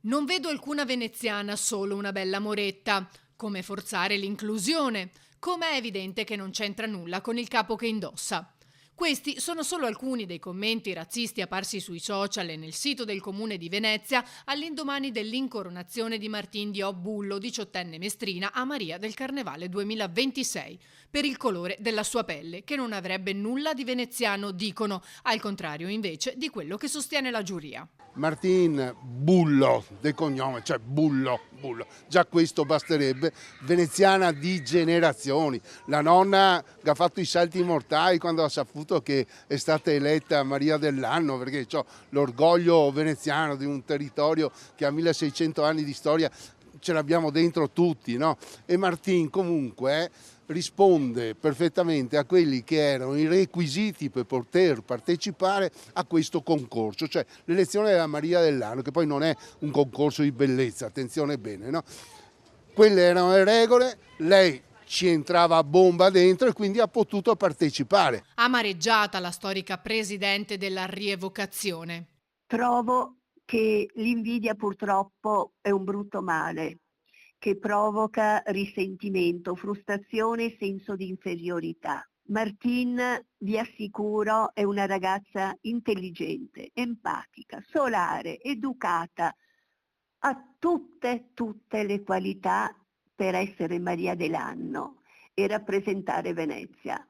Non vedo alcuna veneziana, solo una bella moretta. Come forzare l'inclusione? Com'è evidente che non c'entra nulla con il capo che indossa? Questi sono solo alcuni dei commenti razzisti apparsi sui social e nel sito del comune di Venezia all'indomani dell'incoronazione di Martin Diò Bullo, 18enne mestrina, a Maria del Carnevale 2026, per il colore della sua pelle, che non avrebbe nulla di veneziano, dicono, al contrario invece di quello che sostiene la giuria. Martin Bullo, del cognome, cioè Bullo, già questo basterebbe, veneziana di generazioni. La nonna che ha fatto i salti mortali quando ha saputo che è stata eletta Maria dell'anno, perché l'orgoglio veneziano di un territorio che ha 1600 anni di storia, ce l'abbiamo dentro tutti, no? E Martin comunque risponde perfettamente a quelli che erano i requisiti per poter partecipare a questo concorso, cioè l'elezione della Maria dell'anno, che poi non è un concorso di bellezza, attenzione bene, no? Quelle erano le regole, lei ci entrava a bomba dentro e quindi ha potuto partecipare. Amareggiata la storica presidente della rievocazione. Trovo che l'invidia purtroppo è un brutto male che provoca risentimento, frustrazione e senso di inferiorità. Martin, vi assicuro, è una ragazza intelligente, empatica, solare, educata, ha tutte le qualità per essere Maria dell'anno e rappresentare Venezia.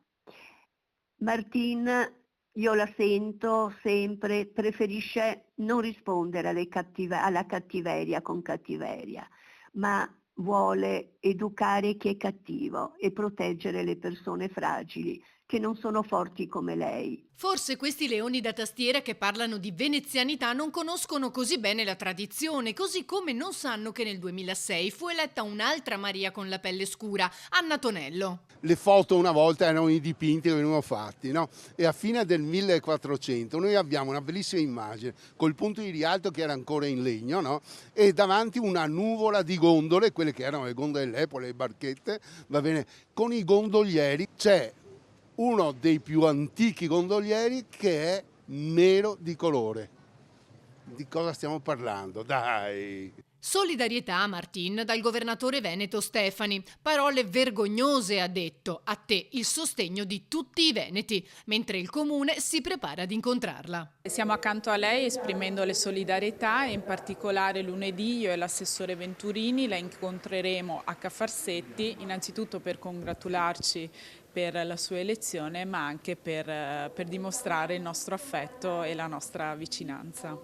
Martin, io la sento sempre, preferisce non rispondere alla cattiveria con cattiveria, ma vuole educare chi è cattivo e proteggere le persone fragili che non sono forti come lei. Forse questi leoni da tastiera che parlano di venezianità non conoscono così bene la tradizione, così come non sanno che nel 2006 fu eletta un'altra Maria con la pelle scura, Anna Tonello. Le foto una volta erano i dipinti che venivano fatti, no? E a fine del 1400 noi abbiamo una bellissima immagine col punto di rialto che era ancora in legno, no? E davanti una nuvola di gondole, quelle che erano le gondole dell'epoca, le barchette, va bene, con i gondolieri. C'è uno dei più antichi gondolieri che è nero di colore. Di cosa stiamo parlando? Dai! Solidarietà a Martin dal governatore veneto Stefani. Parole vergognose, ha detto. A te il sostegno di tutti i veneti, mentre il comune si prepara ad incontrarla. Siamo accanto a lei esprimendo le solidarietà e in particolare lunedì io e l'assessore Venturini la incontreremo a Cafarsetti, innanzitutto per congratularci per la sua elezione, ma anche per dimostrare il nostro affetto e la nostra vicinanza.